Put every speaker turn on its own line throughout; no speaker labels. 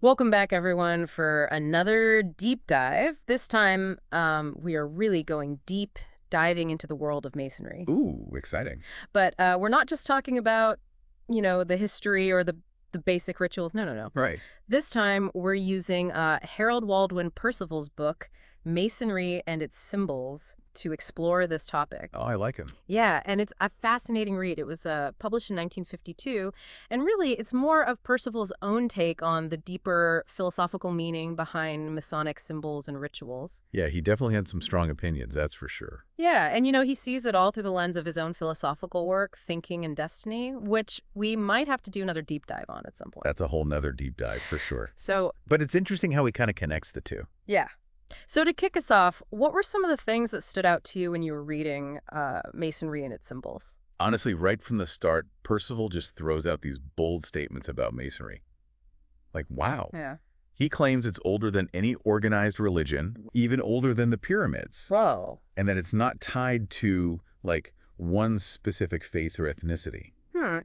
Welcome back, everyone, for another deep dive. This time, we are really going deep, diving into the world of Masonry.
Ooh, exciting.
But we're not just talking about, the history or the basic rituals. No, no, no.
Right.
This time, we're using Harold Waldwin Percival's book, Masonry and Its Symbols, to explore this topic.
Oh, I like him.
Yeah, and it's a fascinating read. It was published in 1952, and really it's more of Percival's own take on the deeper philosophical meaning behind Masonic symbols and rituals.
Yeah, he definitely had some strong opinions, that's for sure.
Yeah, and he sees it all through the lens of his own philosophical work, Thinking and Destiny, which we might have to do another deep dive on at some point.
That's a whole nother deep dive for sure.
So,
But it's interesting how he kind of connects the two.
yeah. So to kick us off, what were some of the things that stood out to you when you were reading Masonry and its symbols?
Honestly, right from the start, Percival just throws out these bold statements about Masonry. Like, wow.
Yeah.
He claims it's older than any organized religion, even older than the pyramids,
Whoa.
and that it's not tied to, like, one specific faith or ethnicity.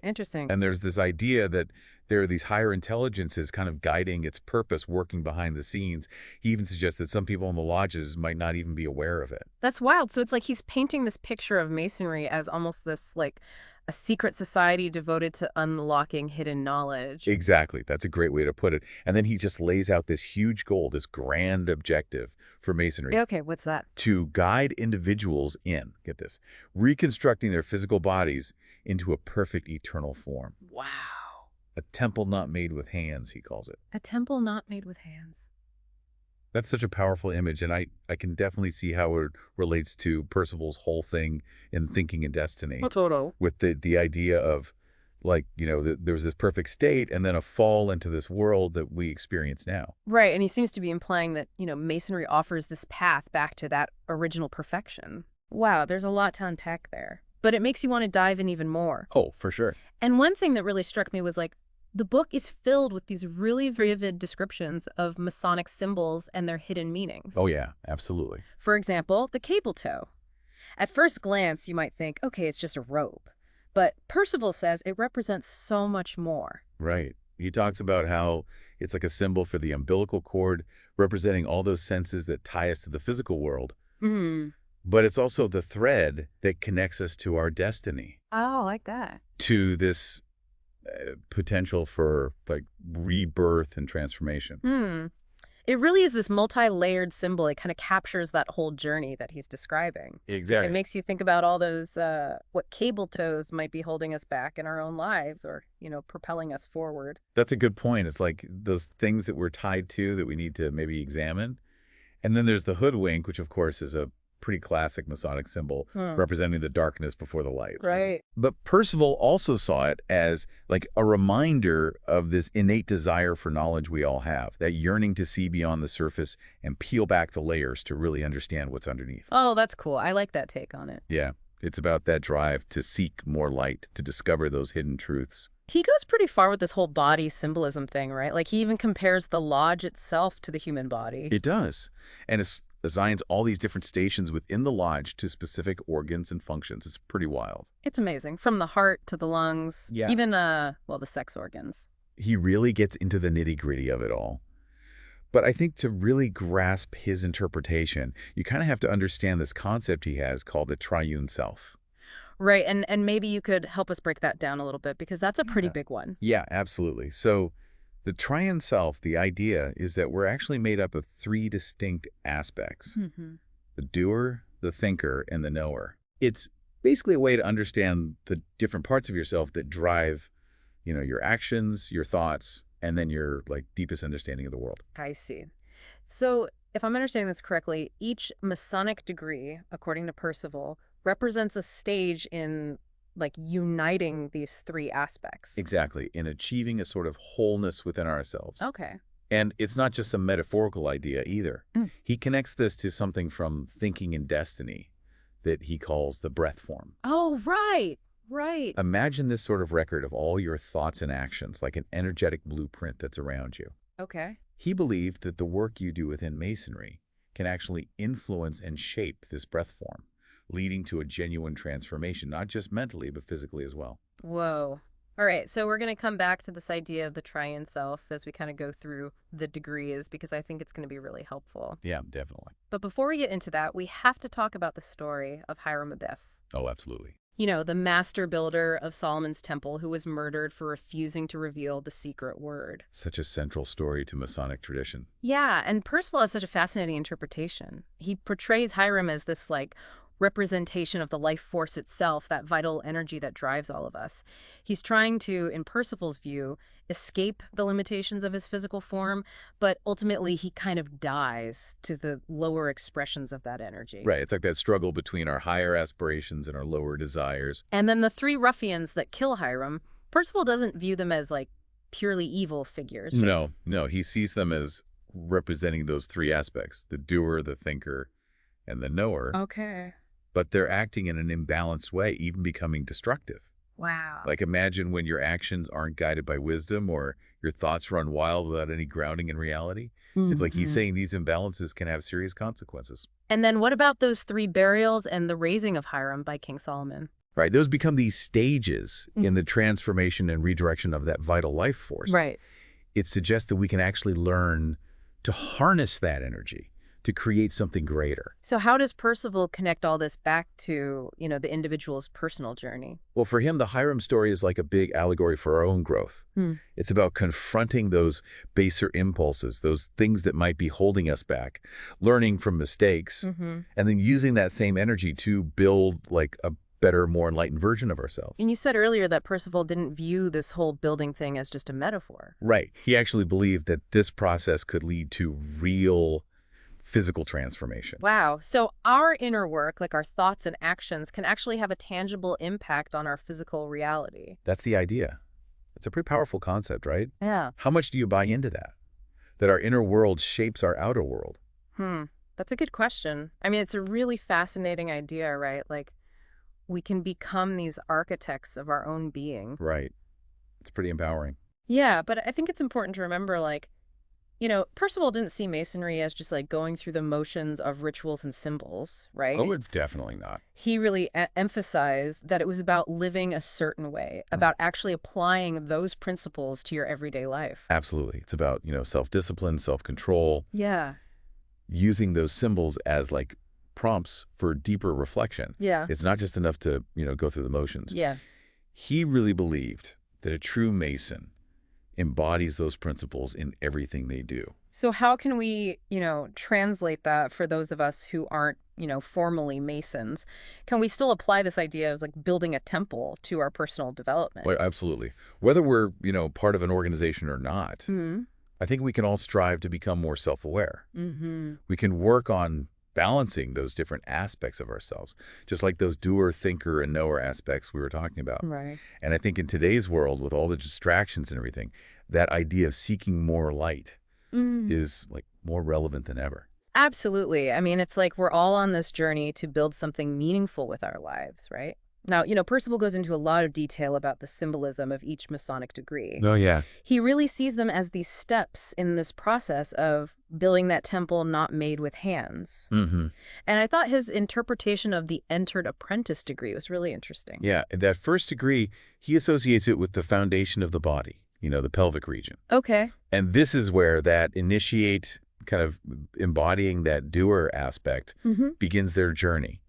Interesting.
And there's this idea that there are these higher intelligences kind of guiding its purpose, working behind the scenes. He even suggests that some people in the lodges might not even be aware of it.
That's wild. So it's like he's painting this picture of Masonry as almost this, like, a secret society devoted to unlocking hidden knowledge.
Exactly. That's a great way to put it. And then he just lays out this huge goal, this grand objective for Masonry
Okay, what's that?
to guide individuals in, get this, reconstructing their physical bodies into a perfect eternal form.
Wow.
A temple not made with hands, he calls it.
A temple not made with hands.
That's such a powerful image, and I can definitely see how it relates to Percival's whole thing in Thinking and Destiny,
Total.
with the idea of, like, there was this perfect state and then a fall into this world that we experience now.
Right, and he seems to be implying that, Masonry offers this path back to that original perfection. Wow, there's a lot to unpack there. But it makes you want to dive in even more.
Oh, for sure.
And one thing that really struck me was like, the book is filled with these really vivid descriptions of Masonic symbols and their hidden meanings.
Oh, yeah, absolutely.
For example, the cable toe. At first glance, you might think, okay, it's just a rope. But Percival says it represents so much more.
Right. He talks about how it's like a symbol for the umbilical cord, representing all those senses that tie us to the physical world.
Hmm.
But it's also the thread that connects us to our destiny,
Oh, I like that.
to this potential for, like, rebirth and transformation.
It really is this multi-layered symbol. It kind of captures that whole journey that he's describing.
Exactly.
It makes you think about all those, what cable toes might be holding us back in our own lives or, propelling us forward.
That's a good point. It's like those things that we're tied to that we need to maybe examine. And then there's the hoodwink, which of course is a pretty classic Masonic symbol representing the darkness before the light.
Right.
But Percival also saw it as like a reminder of this innate desire for knowledge we all have, that yearning to see beyond the surface and peel back the layers to really understand what's underneath.
Oh, that's cool. I like that take on it.
Yeah, it's about that drive to seek more light, to discover those hidden truths.
He goes pretty far with this whole body symbolism thing, right? Like he even compares the lodge itself to the human body.
It does. And it assigns all these different stations within the lodge to specific organs and functions. It's pretty wild.
It's amazing. From the heart to the lungs,
Yeah.
even, the sex organs.
He really gets into the nitty-gritty of it all. But I think to really grasp his interpretation, you kind of have to understand this concept he has called the Triune Self.
Right, and maybe you could help us break that down a little bit because that's a pretty big one.
Yeah, absolutely. So the Triune Self, the idea is that we're actually made up of three distinct aspects: the doer, the thinker, and the knower. It's basically a way to understand the different parts of yourself that drive, your actions, your thoughts, and then your, like, deepest understanding of the world.
I see. So, if I'm understanding this correctly, each Masonic degree, according to Percival, represents a stage in, like, uniting these three aspects.
Exactly, in achieving a sort of wholeness within ourselves.
Okay.
And it's not just a metaphorical idea either. He connects this to something from Thinking and Destiny that he calls the breath form.
Oh, right. Right.
Imagine this sort of record of all your thoughts and actions, like an energetic blueprint that's around you.
Okay.
He believed that the work you do within Masonry can actually influence and shape this breath form, leading to a genuine transformation, not just mentally, but physically as well.
Whoa. All right, so we're going to come back to this idea of the Triune Self as we kind of go through the degrees because I think it's going to be really helpful.
Yeah, definitely.
But before we get into that, we have to talk about the story of Hiram Abiff.
Oh, absolutely.
You know, the master builder of Solomon's temple who was murdered for refusing to reveal the secret word.
Such a central story to Masonic tradition.
Yeah, and Percival has such a fascinating interpretation. He portrays Hiram as this, like, representation of the life force itself, that vital energy that drives all of us. He's trying to, in Percival's view, escape the limitations of his physical form, but ultimately he kind of dies to the lower expressions of that energy.
Right. It's like that struggle between our higher aspirations and our lower desires.
And then the three ruffians that kill Hiram, Percival doesn't view them as, like, purely evil figures.
No. He sees them as representing those three aspects, the doer, the thinker, and the knower.
Okay.
But they're acting in an imbalanced way, even becoming destructive.
Wow.
Like imagine when your actions aren't guided by wisdom or your thoughts run wild without any grounding in reality. It's like he's saying these imbalances can have serious consequences.
And then what about those three burials and the raising of Hiram by King Solomon?
Right. Those become these stages in the transformation and redirection of that vital life force.
Right.
It suggests that we can actually learn to harness that energy to create something greater.
So how does Percival connect all this back to, you know, the individual's personal journey?
Well, for him, the Hiram story is like a big allegory for our own growth. It's about confronting those baser impulses, those things that might be holding us back, learning from mistakes, and then using that same energy to build like a better, more enlightened version of ourselves.
And you said earlier that Percival didn't view this whole building thing as just a metaphor.
Right. He actually believed that this process could lead to real physical transformation.
Wow. So our inner work, like our thoughts and actions, can actually have a tangible impact on our physical reality.
That's the idea. It's a pretty powerful concept, right?
Yeah.
How much do you buy into that? That our inner world shapes our outer world?
That's a good question. I mean, it's a really fascinating idea, right? Like, we can become these architects of our own being.
Right. It's pretty empowering.
Yeah, but I think it's important to remember, like, you know, Percival didn't see Masonry as just like going through the motions of rituals and symbols, right?
Oh, definitely not.
He really emphasized that it was about living a certain way, about actually applying those principles to your everyday life.
Absolutely. It's about, self-discipline, self-control,
Yeah.
using those symbols as like prompts for deeper reflection.
Yeah.
It's not just enough to, go through the motions.
Yeah.
He really believed that a true Mason embodies those principles in everything they do.
So how can we, translate that for those of us who aren't, formally Masons? Can we still apply this idea of like building a temple to our personal development?
Well, absolutely. Whether we're, part of an organization or not, I think we can all strive to become more self-aware. We can work on balancing those different aspects of ourselves, just like those doer, thinker, and knower aspects we were talking about.
Right.
And I think in today's world, with all the distractions and everything, that idea of seeking more light is like more relevant than ever.
Absolutely. I mean, it's like we're all on this journey to build something meaningful with our lives, right? Now, Percival goes into a lot of detail about the symbolism of each Masonic degree.
Oh, yeah.
He really sees them as these steps in this process of building that temple not made with hands. And I thought his interpretation of the Entered Apprentice degree was really interesting.
Yeah, that first degree, he associates it with the foundation of the body, the pelvic region.
Okay.
And this is where that initiate, kind of embodying that doer aspect begins their journey,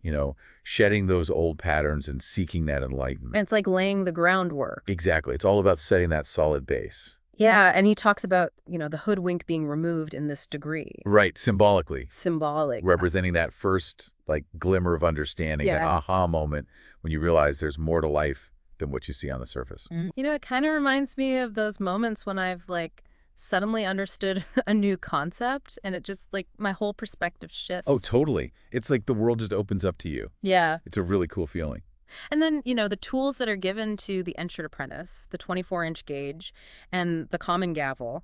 shedding those old patterns and seeking that enlightenment.
And it's like laying the groundwork.
Exactly. It's all about setting that solid base.
Yeah, and he talks about, the hoodwink being removed in this degree.
Right, symbolically.
Symbolic.
Representing that first, like, glimmer of understanding, that aha moment when you realize there's more to life than what you see on the surface.
It kind of reminds me of those moments when I've, like, suddenly understood a new concept and it just, like, my whole perspective shifts.
Oh, totally. It's like the world just opens up to you.
Yeah.
It's a really cool feeling.
And then, the tools that are given to the Entered Apprentice, the 24-inch gauge and the common gavel,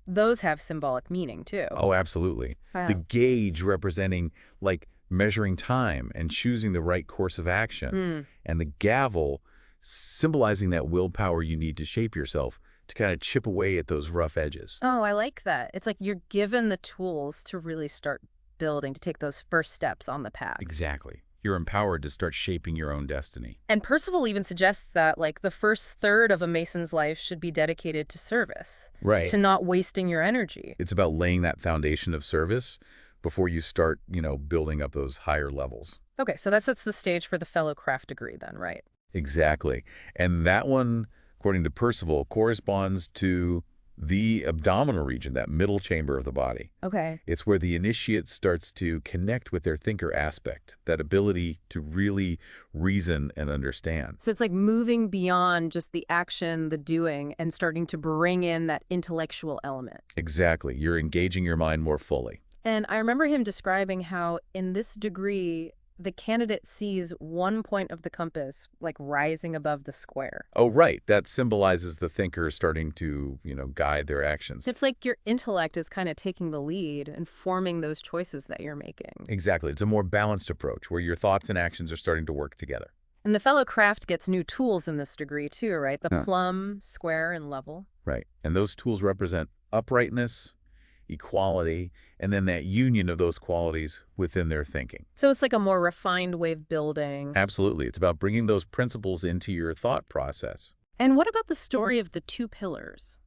those have symbolic meaning, too.
Oh, absolutely.
Wow.
The gauge representing, like, measuring time and choosing the right course of action. And the gavel symbolizing that willpower you need to shape yourself to kind of chip away at those rough edges.
Oh, I like that. It's like you're given the tools to really start building, to take those first steps on the path.
Exactly. You're empowered to start shaping your own destiny.
And Percival even suggests that, like, the first third of a Mason's life should be dedicated to service,
Right.
to not wasting your energy.
It's about laying that foundation of service before you start, building up those higher levels.
Okay, so that sets the stage for the fellow craft degree then, right?
Exactly. And that one, according to Percival, corresponds to the abdominal region, that middle chamber of the body.
Okay.
It's where the initiate starts to connect with their thinker aspect, that ability to really reason and understand.
So it's like moving beyond just the action, the doing, and starting to bring in that intellectual element.
Exactly. You're engaging your mind more fully.
And I remember him describing how in this degree, the candidate sees one point of the compass like rising above the square.
Oh, right. That symbolizes the thinker starting to, guide their actions.
It's like your intellect is kind of taking the lead and forming those choices that you're making.
Exactly. It's a more balanced approach where your thoughts and actions are starting to work together.
And the fellow craft gets new tools in this degree too, right? The
Huh.
plumb, square, and level.
Right. And those tools represent uprightness, equality, and then that union of those qualities within their thinking.
So it's like a more refined way of building.
Absolutely. It's about bringing those principles into your thought process.
And what about the story of the two pillars,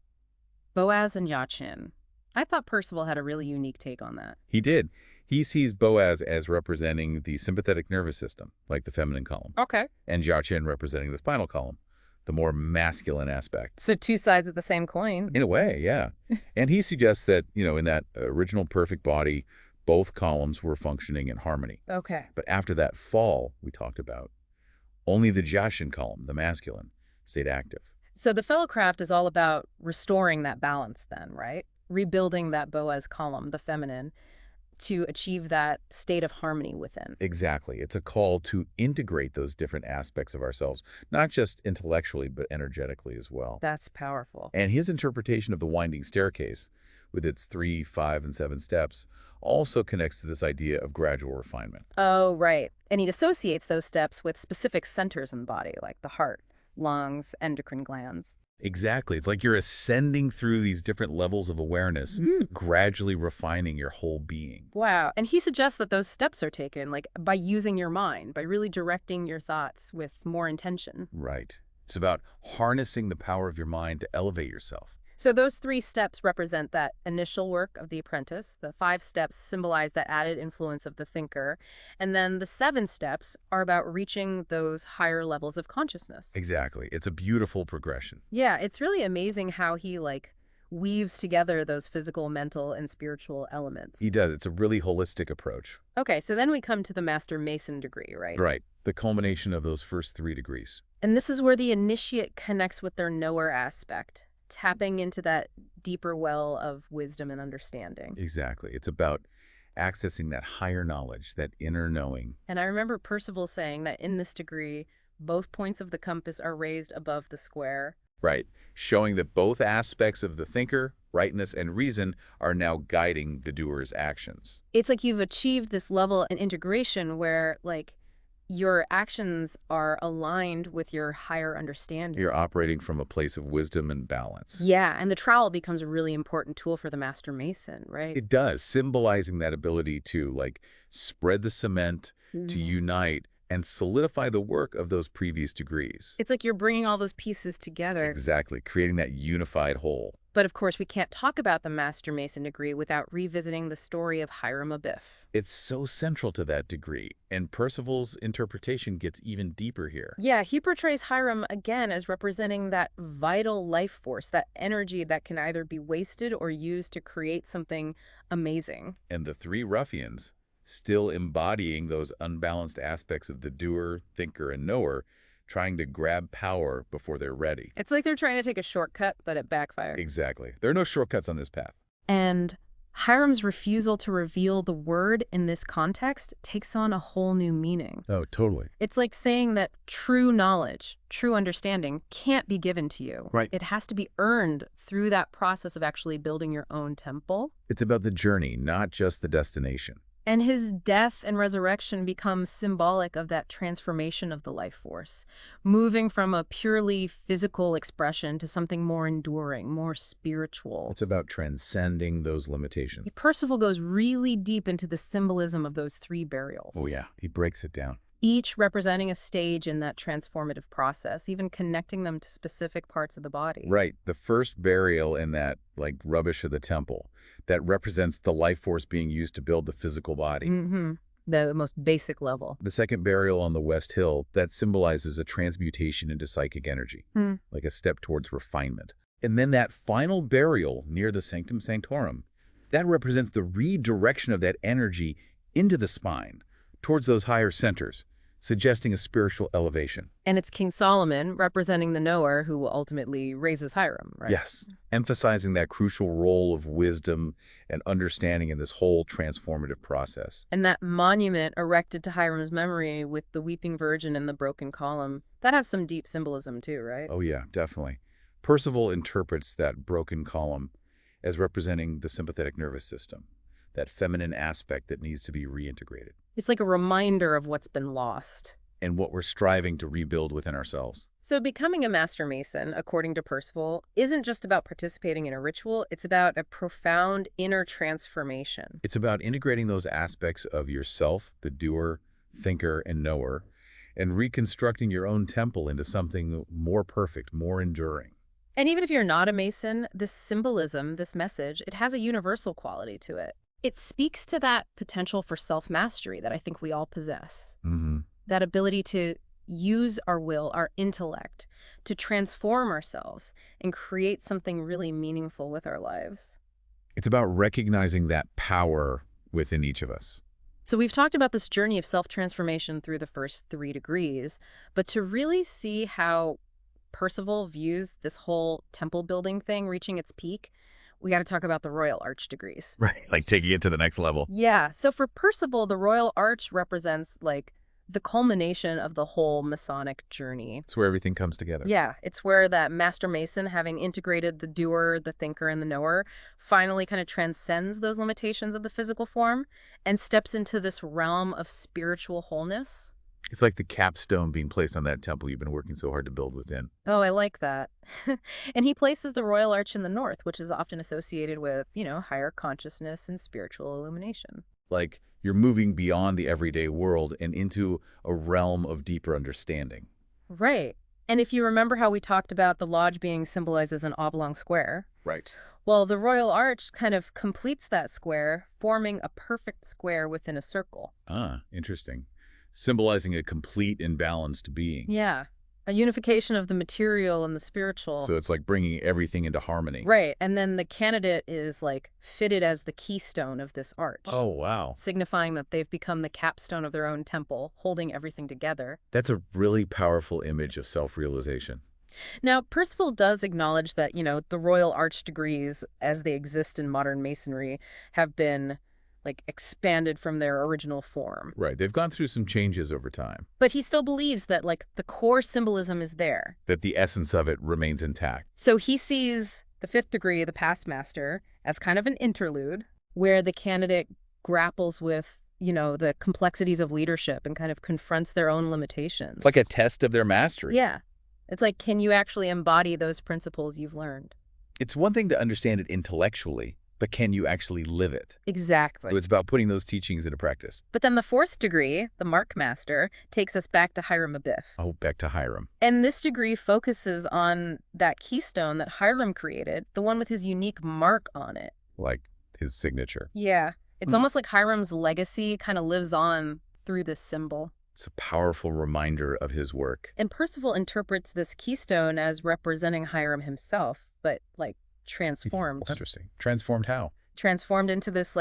Boaz and Yachin? I thought Percival had a really unique take on that.
He did. He sees Boaz as representing the sympathetic nervous system, like the feminine column,
Okay.
and Jachin representing the spinal column, the more masculine aspect.
So two sides of the same coin.
In a way, yeah. And he suggests that, in that original perfect body, both columns were functioning in harmony.
Okay.
But after that fall we talked about, only the Jachin column, the masculine, stayed active.
So the fellow craft is all about restoring that balance then, right? Rebuilding that Boaz column, the feminine, to achieve that state of harmony within.
Exactly. It's a call to integrate those different aspects of ourselves, not just intellectually, but energetically as well.
That's powerful.
And his interpretation of the winding staircase, with its 3, 5, and 7 steps, also connects to this idea of gradual refinement.
Oh, right. And he associates those steps with specific centers in the body, like the heart, lungs, endocrine glands.
Exactly. It's like you're ascending through these different levels of awareness, gradually refining your whole being.
Wow. And he suggests that those steps are taken, like, by using your mind, by really directing your thoughts with more intention.
Right. It's about harnessing the power of your mind to elevate yourself.
So those 3 steps represent that initial work of the apprentice. The 5 steps symbolize that added influence of the thinker. And then the 7 steps are about reaching those higher levels of consciousness.
Exactly. It's a beautiful progression.
Yeah, it's really amazing how he, like, weaves together those physical, mental, and spiritual elements.
He does. It's a really holistic approach.
Okay, so then we come to the Master Mason degree, right?
Right. The culmination of those first 3 degrees.
And this is where the initiate connects with their knower aspect, tapping into that deeper well of wisdom and understanding.
Exactly. It's about accessing that higher knowledge, that inner knowing.
And I remember Percival saying that in this degree, both points of the compass are raised above the square.
Right. Showing that both aspects of the thinker, rightness, and reason are now guiding the doer's actions.
It's like you've achieved this level of integration where, like, your actions are aligned with your higher understanding.
You're operating from a place of wisdom and balance.
Yeah, and the trowel becomes a really important tool for the Master Mason, right?
It does, symbolizing that ability to, spread the cement, to unite, and solidify the work of those previous degrees.
It's like you're bringing all those pieces together.
Exactly, creating that unified whole.
But of course, we can't talk about the Master Mason degree without revisiting the story of Hiram Abiff.
It's so central to that degree, and Percival's interpretation gets even deeper here.
Yeah, he portrays Hiram again as representing that vital life force, that energy that can either be wasted or used to create something amazing.
And the 3 ruffians, still embodying those unbalanced aspects of the doer, thinker, and knower, trying to grab power before they're ready.
It's like they're trying to take a shortcut, but it backfired.
Exactly. There are no shortcuts on this path.
And Hiram's refusal to reveal the word in this context takes on a whole new meaning.
Oh, totally.
It's like saying that true knowledge, true understanding can't be given to you.
Right.
It has to be earned through that process of actually building your own temple.
It's about the journey, not just the destination.
And his death and resurrection become symbolic of that transformation of the life force, moving from a purely physical expression to something more enduring, more spiritual.
It's about transcending those limitations.
Percival goes really deep into the symbolism of those 3 burials.
Oh, yeah. He breaks it down.
each representing a stage in that transformative process, even connecting them to specific parts of the body.
Right. The first burial in that, like, rubbish of the temple, that represents the life force being used to build the physical body.
Mm-hmm. The most basic level.
The second burial on the West Hill, that symbolizes a transmutation into psychic energy, like a step towards refinement. And then that final burial near the Sanctum Sanctorum, that represents the redirection of that energy into the spine, towards those higher centers, suggesting a spiritual elevation.
And it's King Solomon representing the knower who will ultimately raises Hiram, right?
Yes, emphasizing that crucial role of wisdom and understanding in this whole transformative process.
And that monument erected to Hiram's memory with the Weeping Virgin and the broken column, that has some deep symbolism too, right?
Oh yeah, definitely. Percival interprets that broken column as representing the sympathetic nervous system, that feminine aspect that needs to be reintegrated,
It's like a reminder of what's been lost.
and what we're striving to rebuild within ourselves.
So becoming a Master Mason, according to Percival, isn't just about participating in a ritual, it's about a profound inner transformation.
It's about integrating those aspects of yourself, the doer, thinker, and knower, and reconstructing your own temple into something more perfect, more enduring.
And even if you're not a Mason, this symbolism, this message, it has a universal quality to it. It speaks to that potential for self-mastery that I think we all possess. That ability to use our will, our intellect, to transform ourselves and create something really meaningful with our lives.
It's about recognizing that power within each of us.
So we've talked about this journey of self-transformation through the first 3 degrees, but to really see how Percival views this whole temple building thing reaching its peak, we got to talk about the Royal Arch degrees.
Right, like taking it to the next level.
Yeah, so for Percival, the Royal Arch represents like the culmination of the whole Masonic journey.
It's where everything comes together.
Yeah, it's where that Master Mason, having integrated the doer, the thinker, and the knower, finally kind of transcends those limitations of the physical form and steps into this realm of spiritual wholeness.
It's like the capstone being placed on that temple you've been working so hard to build within.
Oh, I like that. And he places the Royal Arch in the north, which is often associated with, higher consciousness and spiritual illumination.
Like you're moving beyond the everyday world and into a realm of deeper understanding.
Right. And if you remember how we talked about the lodge being symbolized as an oblong square,
Right.
well, the Royal Arch kind of completes that square, forming a perfect square within a circle.
Ah, interesting. Symbolizing a complete and balanced being.
Yeah. A unification of the material and the spiritual.
So it's like bringing everything into harmony.
Right. And then the candidate is like fitted as the keystone of this arch.
Oh, wow.
Signifying that they've become the capstone of their own temple, holding everything together.
That's a really powerful image of self-realization.
Now, Percival does acknowledge that, the Royal Arch degrees, as they exist in modern Masonry, have been expanded from their original form.
Right. They've gone through some changes over time.
But he still believes that the core symbolism is there.
That the essence of it remains intact.
So he sees the 5th degree, the past master, as kind of an interlude where the candidate grapples with, the complexities of leadership and kind of confronts their own limitations.
It's like a test of their mastery.
Yeah. It's like, can you actually embody those principles you've learned?
It's one thing to understand it intellectually, but can you actually live it?
Exactly.
So it's about putting those teachings into practice.
But then the 4th degree, the Mark Master, takes us back to Hiram Abiff.
Oh, back to Hiram.
And this degree focuses on that keystone that Hiram created, the one with his unique mark on it.
Like his signature.
Yeah. It's almost like Hiram's legacy kind of lives on through this symbol.
It's a powerful reminder of his work.
And Percival interprets this keystone as representing Hiram himself, but transformed.
Interesting. Transformed how?
Transformed into this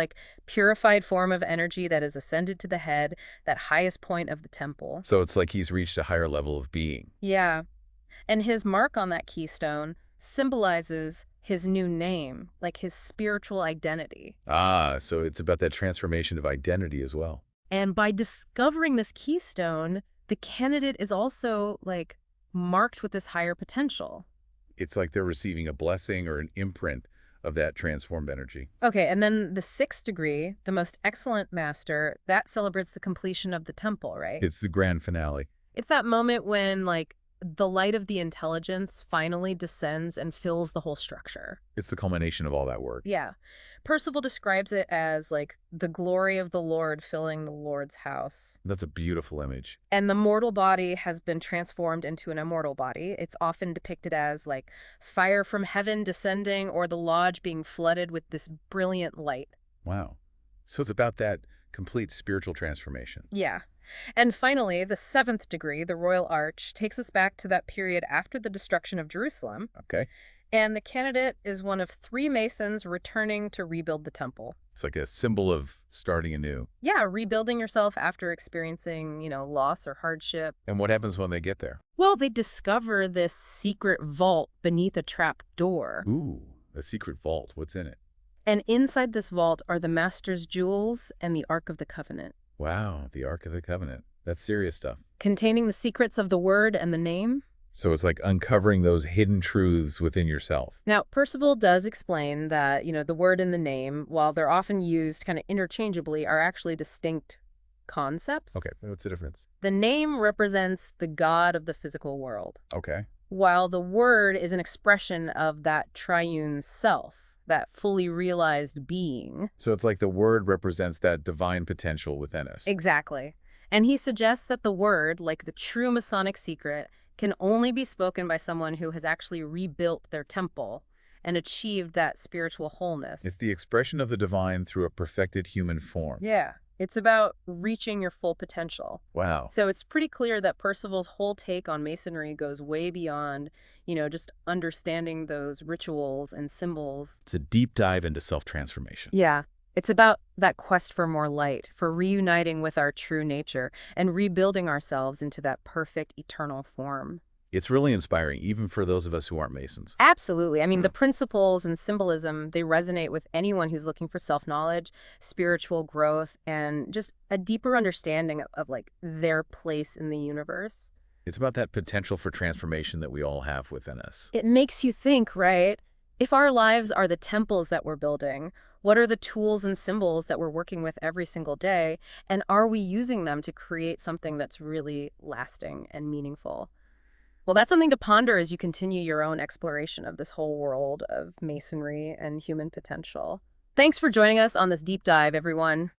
purified form of energy that has ascended to the head, that highest point of the temple.
So it's like he's reached a higher level of being.
Yeah. And his mark on that keystone symbolizes his new name, his spiritual identity.
Ah, so it's about that transformation of identity as well.
And by discovering this keystone, the candidate is also marked with this higher potential.
It's like they're receiving a blessing or an imprint of that transformed energy.
Okay, and then the 6th degree, the most excellent master, that celebrates the completion of the temple, right?
It's the grand finale.
It's that moment when, the light of the intelligence finally descends and fills the whole structure.
It's the culmination of all that work.
Yeah. Percival describes it as like the glory of the Lord filling the Lord's house.
That's a beautiful image.
And the mortal body has been transformed into an immortal body. It's often depicted as like fire from heaven descending or the lodge being flooded with this brilliant light.
Wow. So it's about that complete spiritual transformation.
Yeah. And finally, the seventh degree, the Royal Arch, takes us back to that period after the destruction of Jerusalem.
Okay.
And the candidate is one of 3 Masons returning to rebuild the temple.
It's like a symbol of starting anew.
Yeah, rebuilding yourself after experiencing, loss or hardship.
And what happens when they get there?
Well, they discover this secret vault beneath a trap door.
Ooh, a secret vault. What's in it?
And inside this vault are the Master's jewels and the Ark of the Covenant.
Wow, the Ark of the Covenant. That's serious stuff.
Containing the secrets of the word and the name.
So it's like uncovering those hidden truths within yourself.
Now, Percival does explain that, the word and the name, while they're often used kind of interchangeably, are actually distinct concepts.
Okay, what's the difference?
The name represents the God of the physical world,
Okay.
while the word is an expression of that triune self, that fully realized being.
So it's like the word represents that divine potential within us.
Exactly. And he suggests that the word, like the true Masonic secret, can only be spoken by someone who has actually rebuilt their temple and achieved that spiritual wholeness.
It's the expression of the divine through a perfected human form.
Yeah. It's about reaching your full potential.
Wow.
So it's pretty clear that Percival's whole take on Masonry goes way beyond, just understanding those rituals and symbols.
It's a deep dive into self-transformation.
Yeah. It's about that quest for more light, for reuniting with our true nature and rebuilding ourselves into that perfect eternal form.
It's really inspiring, even for those of us who aren't Masons.
Absolutely. I mean, the principles and symbolism, they resonate with anyone who's looking for self-knowledge, spiritual growth, and just a deeper understanding of like their place in the universe.
It's about that potential for transformation that we all have within us.
It makes you think, right? If our lives are the temples that we're building, what are the tools and symbols that we're working with every single day? And are we using them to create something that's really lasting and meaningful? Well, that's something to ponder as you continue your own exploration of this whole world of Masonry and human potential. Thanks for joining us on this deep dive, everyone.